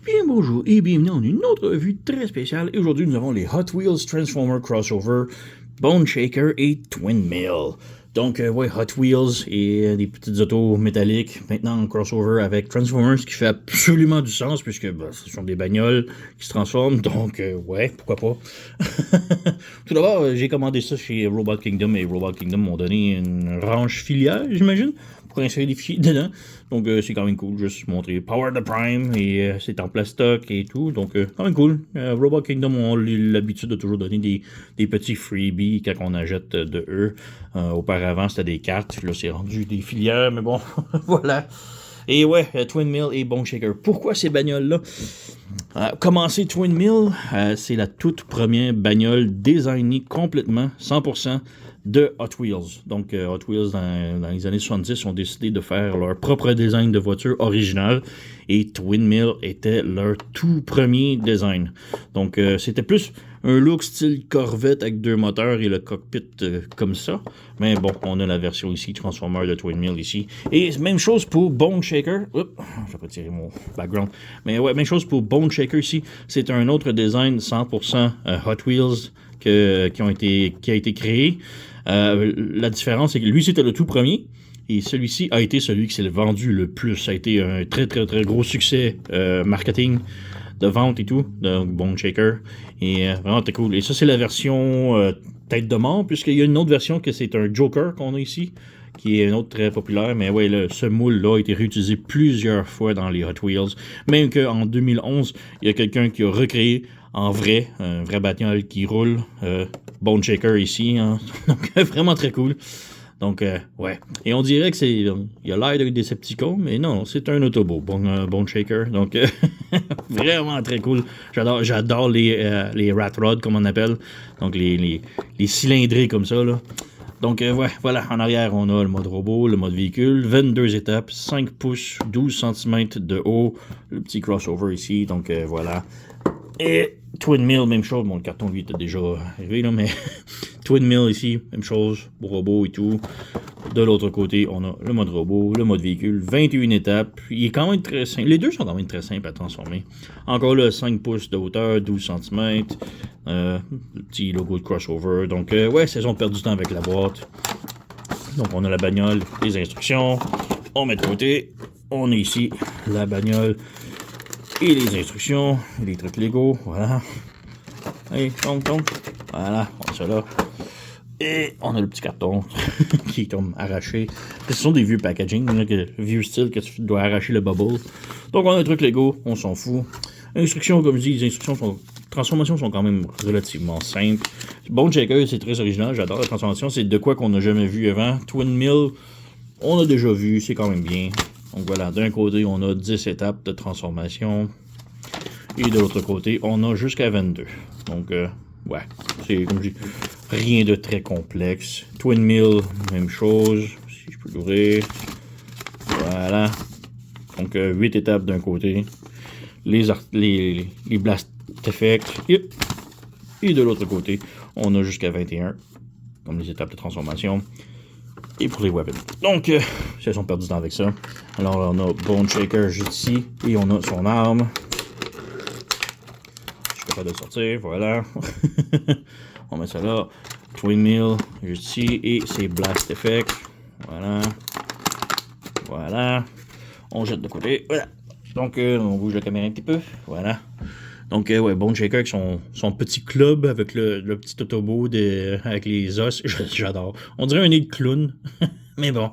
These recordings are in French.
Bien bonjour et bienvenue dans une autre revue très spéciale. Et aujourd'hui, nous avons les Hot Wheels Transformer Crossover, Bone Shaker et Twin Mill. Donc, ouais, Hot Wheels et des petites autos métalliques, maintenant en crossover avec Transformers, ce qui fait absolument du sens puisque ce sont des bagnoles qui se transforment. Donc, ouais, pourquoi pas. Tout d'abord, j'ai commandé ça chez Robot Kingdom et Robot Kingdom m'ont donné une range filiale, j'imagine, pour insérer des fichiers dedans. Donc, c'est quand même cool, juste montrer Power the Prime et c'est en plastoc et tout. Donc, quand même cool. Robot Kingdom ont l'habitude de toujours donner des petits freebies quand on achète de eux. Auparavant, c'était des cartes. Là, c'est rendu des filières, mais bon, voilà. Et ouais, Twin Mill et Bone Shaker. Pourquoi ces bagnoles-là? Commencer Twin Mill, c'est la toute première bagnole designée complètement, 100%, de Hot Wheels. Donc, Hot Wheels, dans les années 70, ont décidé de faire leur propre design de voiture originale et Twin Mill était leur tout premier design. Donc, c'était plus un look style Corvette avec deux moteurs et le cockpit comme ça. Mais bon, on a la version ici, Transformer de Twin Mill ici. Et même chose pour Bone Shaker. Oups, je vais pas tirer mon background. Mais ouais, même chose pour Bone Shaker ici. C'est un autre design 100% Hot Wheels qui a été créé. La différence, c'est que lui, c'était le tout premier. Et celui-ci a été celui qui s'est vendu le plus. Ça a été un très, très, très gros succès marketing de vente et tout, donc Bone Shaker. Et vraiment, très cool. Et ça, c'est la version tête de mort, puisqu'il y a une autre version que c'est un Joker qu'on a ici, qui est une autre très populaire. Mais ouais, ce moule-là a été réutilisé plusieurs fois dans les Hot Wheels. Même qu'en 2011, il y a quelqu'un qui a recréé en vrai, un vrai bagnole qui roule. Bone Shaker ici. Hein. Donc, vraiment très cool. Donc, ouais. Et on dirait que il a l'air d'un Decepticon, mais non, c'est un Autobot, Bone Shaker. Donc, vraiment très cool. J'adore les Rat Rod, comme on appelle. Donc, les cylindrés comme ça, là. Donc, ouais, voilà. En arrière, on a le mode robot, le mode véhicule, 22 étapes, 5 pouces, 12 cm de haut, le petit crossover ici. Donc, voilà. Et Twin Mill, même chose. Bon, le carton, lui, était déjà arrivé, là, mais Twin Mill ici, même chose, robot et tout. De l'autre côté, on a le mode robot, le mode véhicule, 21 étapes. Il est quand même très simple. Les deux sont quand même très simples à transformer. Encore là, 5 pouces de hauteur, 12 cm. Le petit logo de crossover. Donc, ouais, saison perd du temps avec la boîte. Donc, on a la bagnole, les instructions. On met de côté. On a ici la bagnole et les instructions, les trucs Lego, voilà. Allez, tombe. Voilà, on a ça là. Et on a le petit carton qui est comme arraché. Ce sont des vieux packaging, vieux style que tu dois arracher le bubble. Donc on a un truc Lego, on s'en fout. Instructions, comme je dis, les transformations sont quand même relativement simples. Bone Shaker, c'est très original, j'adore la transformation. C'est de quoi qu'on n'a jamais vu avant. Twin Mill, on a déjà vu, c'est quand même bien. Donc voilà, d'un côté, on a 10 étapes de transformation. Et de l'autre côté, on a jusqu'à 22. Donc, ouais, c'est comme je dis, rien de très complexe. Twin Mill, même chose. Si je peux l'ouvrir. Voilà. Donc, 8 étapes d'un côté. Les Blast Effects. Et de l'autre côté, on a jusqu'à 21. Comme les étapes de transformation. Et pour les weapons. Donc, ils sont perdus du temps avec ça. Alors, on a Bone Shaker juste ici. Et on a son arme. Je suis capable de le sortir. Voilà. On met ça là. Twin Mill juste ici. Et c'est Blast Effect. Voilà. Voilà. On jette de côté. Voilà. Donc, on bouge la caméra un petit peu. Voilà. Donc, ouais, Bone Shaker avec son petit club avec le petit Autobot avec les os. J'adore. On dirait un nez de clown. Mais bon,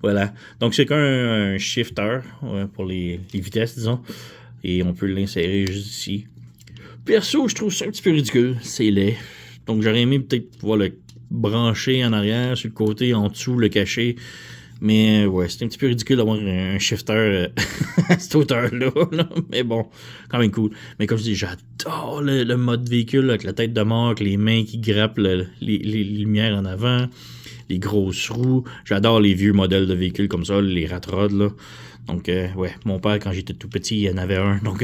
voilà. Donc, c'est qu'un shifter pour les vitesses, disons. Et on peut l'insérer juste ici. Perso, je trouve ça un petit peu ridicule. C'est laid. Donc, j'aurais aimé peut-être pouvoir le brancher en arrière, sur le côté, en dessous, le cacher. Mais ouais, c'est un petit peu ridicule d'avoir un shifter à cette hauteur-là. Là. Mais bon, quand même cool. Mais comme je dis, j'adore le mode véhicule avec la tête de mort, avec les mains qui grappent les lumières en avant, les grosses roues. J'adore les vieux modèles de véhicules comme ça, les rat rods, là. Donc, ouais, mon père, quand j'étais tout petit, il en avait un. Donc,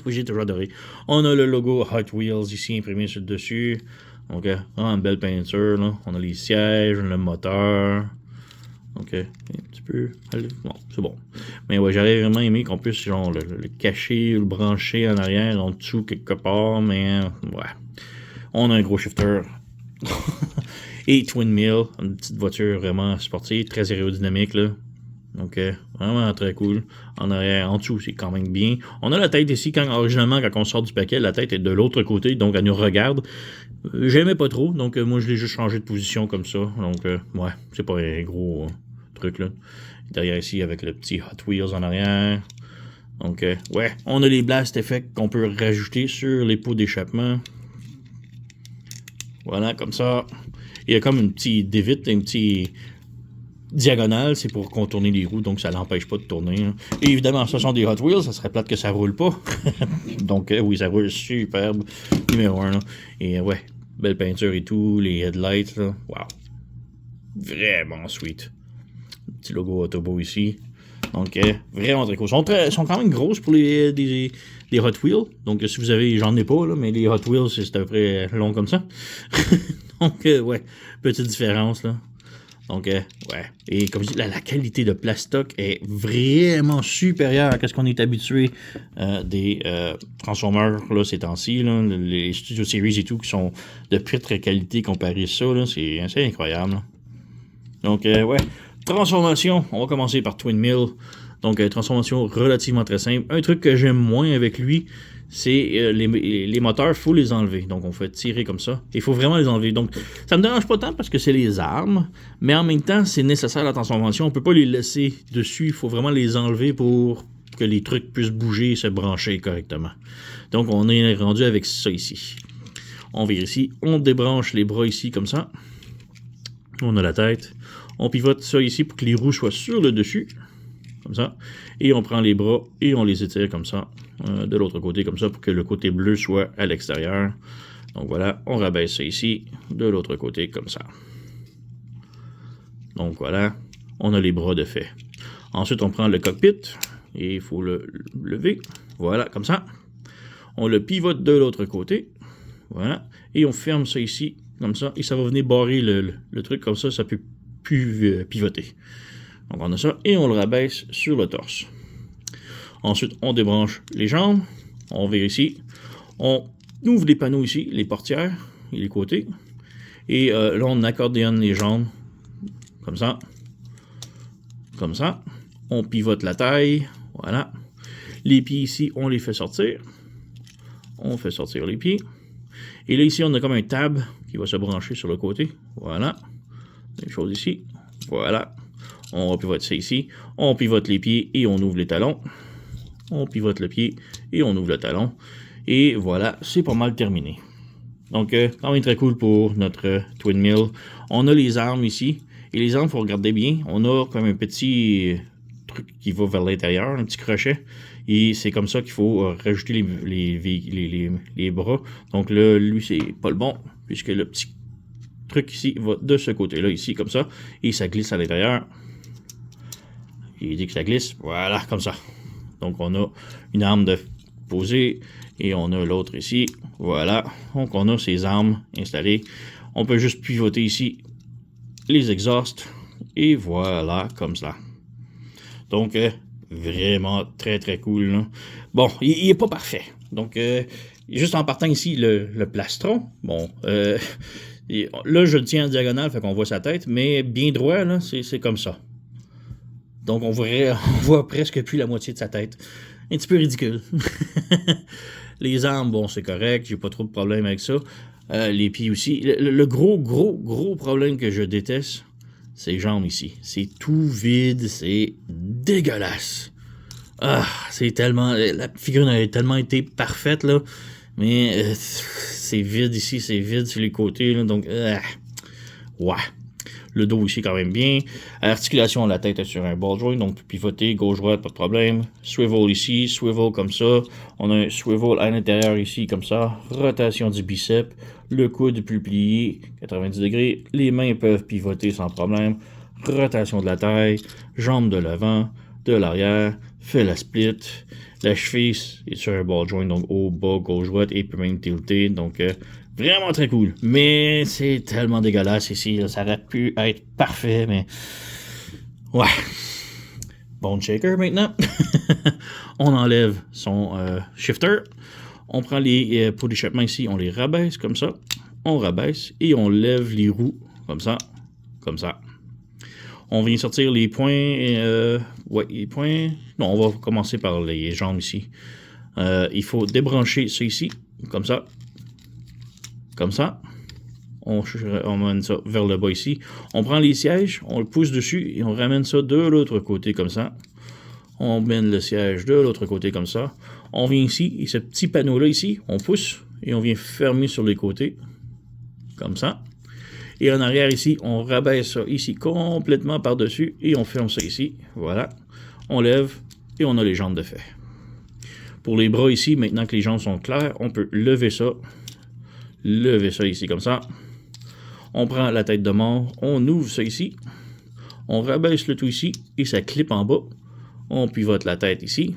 j'ai toujours adoré. On a le logo Hot Wheels ici imprimé sur le dessus. Donc, une belle peinture, là. On a les sièges, le moteur. Donc, un petit peu... Bon, c'est bon. Mais ouais, j'aurais vraiment aimé qu'on puisse, genre, le cacher ou le brancher en arrière, en dessous, quelque part, mais... ouais. On a un gros shifter. Et Twin Mill, une petite voiture vraiment sportive, très aérodynamique, là. Donc, vraiment très cool. En arrière, en dessous, c'est quand même bien. On a la tête ici, originalement, quand on sort du paquet, la tête est de l'autre côté, donc elle nous regarde. J'aimais pas trop, donc moi, je l'ai juste changé de position comme ça. Donc, ouais, c'est pas un gros truc, là. Derrière ici, avec le petit Hot Wheels en arrière. Donc, ouais, on a les blast effects qu'on peut rajouter sur les pots d'échappement. Voilà, comme ça. Il y a comme un petit dévite, un petit... diagonale, c'est pour contourner les roues, donc ça l'empêche pas de tourner. Hein. Et évidemment, ce sont des Hot Wheels, ça serait plate que ça roule pas. Donc, oui, ça roule superbe. Numéro 1. Là. Et ouais, belle peinture et tout, les headlights, là. Wow. Vraiment sweet. Petit logo Autobo ici. Donc, vraiment très cool. Ils sont quand même grosses pour des Hot Wheels. Donc, si vous avez, j'en ai pas, là, mais les Hot Wheels, c'est à peu près long comme ça. Donc, ouais, petite différence, là. Donc, ouais. Et comme je dis, la qualité de plastoc est vraiment supérieure à ce qu'on est habitué des Transformers, là, ces temps-ci, là, les Studio Series et tout, qui sont de piètre qualité comparé à ça, là, c'est assez incroyable. Là. Donc, ouais. Transformation, on va commencer par Twin Mill. Donc, transformation relativement très simple. Un truc que j'aime moins avec lui, c'est les moteurs, il faut les enlever. Donc, on fait tirer comme ça. Il faut vraiment les enlever. Donc, ça me dérange pas tant parce que c'est les armes, mais en même temps, c'est nécessaire la transformation. On peut pas les laisser dessus. Il faut vraiment les enlever pour que les trucs puissent bouger et se brancher correctement. Donc, on est rendu avec ça ici. On vire ici. On débranche les bras ici comme ça. On a la tête. On pivote ça ici pour que les roues soient sur le dessus. Comme ça. Et on prend les bras et on les étire comme ça. De l'autre côté comme ça pour que le côté bleu soit à l'extérieur. Donc voilà, on rabaisse ça ici. De l'autre côté comme ça. Donc voilà, on a les bras de fait. Ensuite, on prend le cockpit. Et il faut le lever. Voilà, comme ça. On le pivote de l'autre côté. Voilà. Et on ferme ça ici. Comme ça. Et ça va venir barrer le truc comme ça. Ça peut plus pivoter. Donc on a ça et on le rabaisse sur le torse. Ensuite, on débranche les jambes. On vire ici. On ouvre les panneaux ici, les portières et les côtés. Et là, on accordéonne les jambes. Comme ça. Comme ça. On pivote la taille. Voilà. Les pieds ici, on les fait sortir. On fait sortir les pieds. Et là, ici, on a comme un tab qui va se brancher sur le côté. Voilà. Même chose ici. Voilà. On pivote ça ici. On pivote les pieds et on ouvre les talons. On pivote le pied et on ouvre le talon. Et voilà, c'est pas mal terminé. Donc, quand même très cool pour notre Twin Mill. On a les armes ici. Et les armes, il faut regarder bien. On a comme un petit truc qui va vers l'intérieur, un petit crochet. Et c'est comme ça qu'il faut rajouter les bras. Donc là, lui, c'est pas le bon, puisque le petit truc ici va de ce côté-là, ici, comme ça. Et ça glisse à l'intérieur. Il dit que ça glisse. Voilà, comme ça. Donc, on a une arme de posée. Et on a l'autre ici. Voilà. Donc, on a ces armes installées. On peut juste pivoter ici les exhausts. Et voilà, comme ça. Donc, vraiment très, très cool. Là. Bon, il n'est pas parfait. Donc, juste en partant ici, le plastron. Bon, là, je le tiens en diagonale, fait qu'on voit sa tête. Mais bien droit, là, c'est comme ça. Donc, on voit presque plus la moitié de sa tête. Un petit peu ridicule. Les armes, bon, c'est correct. J'ai pas trop de problème avec ça. Les pieds aussi. Le gros problème que je déteste, c'est les jambes ici. C'est tout vide. C'est dégueulasse. Ah, c'est tellement... La figurine a tellement été parfaite, là. Mais c'est vide ici. C'est vide sur les côtés, là. Donc, ouais. Le dos ici quand même bien. Articulation, la tête est sur un ball joint, donc pivoter, gauche-droite, pas de problème. Swivel ici, swivel comme ça. On a un swivel à l'intérieur ici, comme ça. Rotation du bicep. Le coude plus plié, 90 degrés. Les mains peuvent pivoter sans problème. Rotation de la taille. Jambes de l'avant, de l'arrière. Fait la split. La cheville est sur un ball joint, donc haut, bas, gauche-droite, et peut même tilter. Donc, vraiment très cool. Mais c'est tellement dégueulasse ici. Là, ça aurait pu être parfait, mais Ouais. Bone Shaker maintenant. On enlève son shifter. On prend les pots d'échappement ici, on les rabaisse comme ça. On rabaisse et on lève les roues comme ça. Comme ça. On vient sortir les points. Ouais, les points. Non, on va commencer par les jambes ici. Il faut débrancher ça ici. Comme ça. Comme ça. On mène ça vers le bas ici. On prend les sièges, on le pousse dessus et on ramène ça de l'autre côté comme ça. On mène le siège de l'autre côté comme ça. On vient ici et ce petit panneau-là ici, on pousse et on vient fermer sur les côtés. Comme ça. Et en arrière ici, on rabaisse ça ici complètement par-dessus et on ferme ça ici. Voilà. On lève et on a les jambes de fait. Pour les bras ici, maintenant que les jambes sont claires, on peut lever ça. Lever ça ici comme ça. On prend la tête de mort, on ouvre ça ici. On rabaisse le tout ici et ça clip en bas. On pivote la tête ici.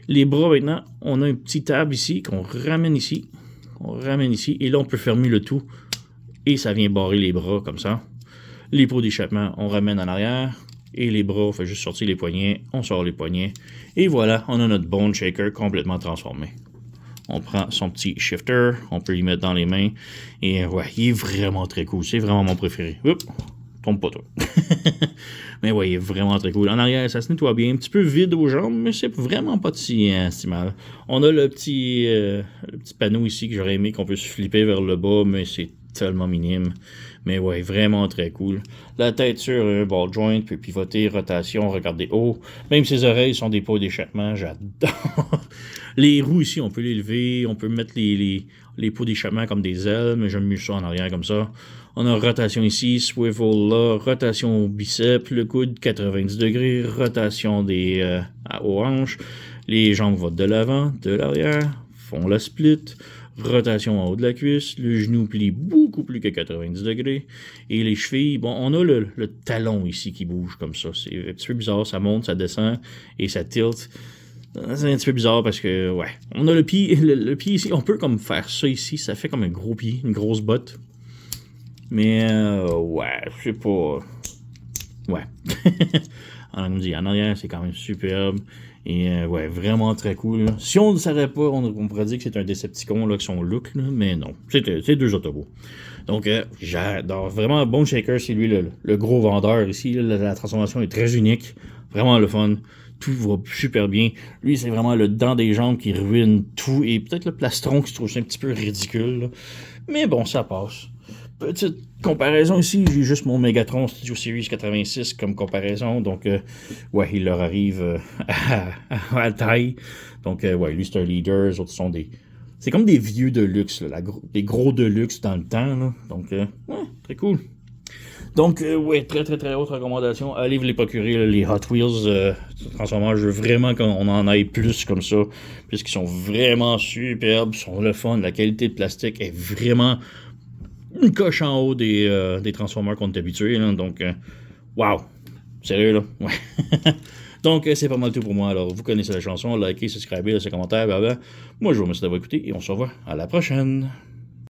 Les bras maintenant, on a un petit table ici qu'on ramène ici. On ramène ici et là on peut fermer le tout. Et ça vient barrer les bras comme ça. Les pots d'échappement, on ramène en arrière. Et les bras, on fait juste sortir les poignets. On sort les poignets. Et voilà, on a notre Bone Shaker complètement transformé. On prend son petit shifter, on peut y mettre dans les mains. Et ouais, il est vraiment très cool. C'est vraiment mon préféré. Oups, tombe pas toi. Mais ouais, il est vraiment très cool. En arrière, ça se nettoie bien. Un petit peu vide aux jambes, mais c'est vraiment pas si mal. On a le petit panneau ici que j'aurais aimé qu'on puisse flipper vers le bas, mais c'est tellement minime. Mais ouais, vraiment très cool. La tête sur un ball joint, puis pivoter, rotation, regarder haut. Même ses oreilles sont des pots d'échappement, j'adore. Les roues ici, on peut les lever, on peut mettre les pots d'échappement comme des ailes, mais j'aime mieux ça en arrière comme ça. On a rotation ici, swivel là, rotation au biceps, le coude 90 degrés, rotation aux hanches. Les jambes vont de l'avant, de l'arrière, font la split. Rotation en haut de la cuisse, le genou plie beaucoup plus que 90 degrés, et les chevilles, bon, on a le talon ici qui bouge comme ça, c'est un petit peu bizarre, ça monte, ça descend, et ça tilt, c'est un petit peu bizarre parce que, ouais, on a le pied ici, on peut comme faire ça ici, ça fait comme un gros pied, une grosse botte, mais, ouais, je sais pas, ouais, en arrière, c'est quand même superbe. Et ouais, vraiment très cool. Là. Si on ne le savait pas, on pourrait dire que c'est un Decepticon là, avec son look, là, mais non, c'est deux Autobots. Donc j'adore. Vraiment, Bone Shaker, c'est lui le gros vendeur ici. Là, la transformation est très unique. Vraiment le fun. Tout va super bien. Lui, c'est vraiment le dent des jambes qui ruine tout. Et peut-être le plastron qui se trouve un petit peu ridicule. Là. Mais bon, ça passe. Petite comparaison ici, j'ai juste mon Megatron Studio Series 86 comme comparaison, donc ouais, il leur arrive à la taille. Donc ouais, lui c'est un leader, les autres sont c'est comme des vieux de luxe, là, des gros de luxe dans le temps, là. Donc ouais, très cool. Donc ouais, très très très haute recommandation, allez vous les procurer, là, les Hot Wheels Transformers, je veux vraiment qu'on en aille plus comme ça, puisqu'ils sont vraiment superbes, sont le fun, la qualité de plastique est vraiment une coche en haut des Transformers qu'on est habitué. Donc, wow! Sérieux, là? Ouais. Donc, c'est pas mal tout pour moi. Alors, vous connaissez la chanson, likez, subscribez, laissez un commentaire, blablabla. Moi, je vous remercie d'avoir écouté et on se revoit à la prochaine.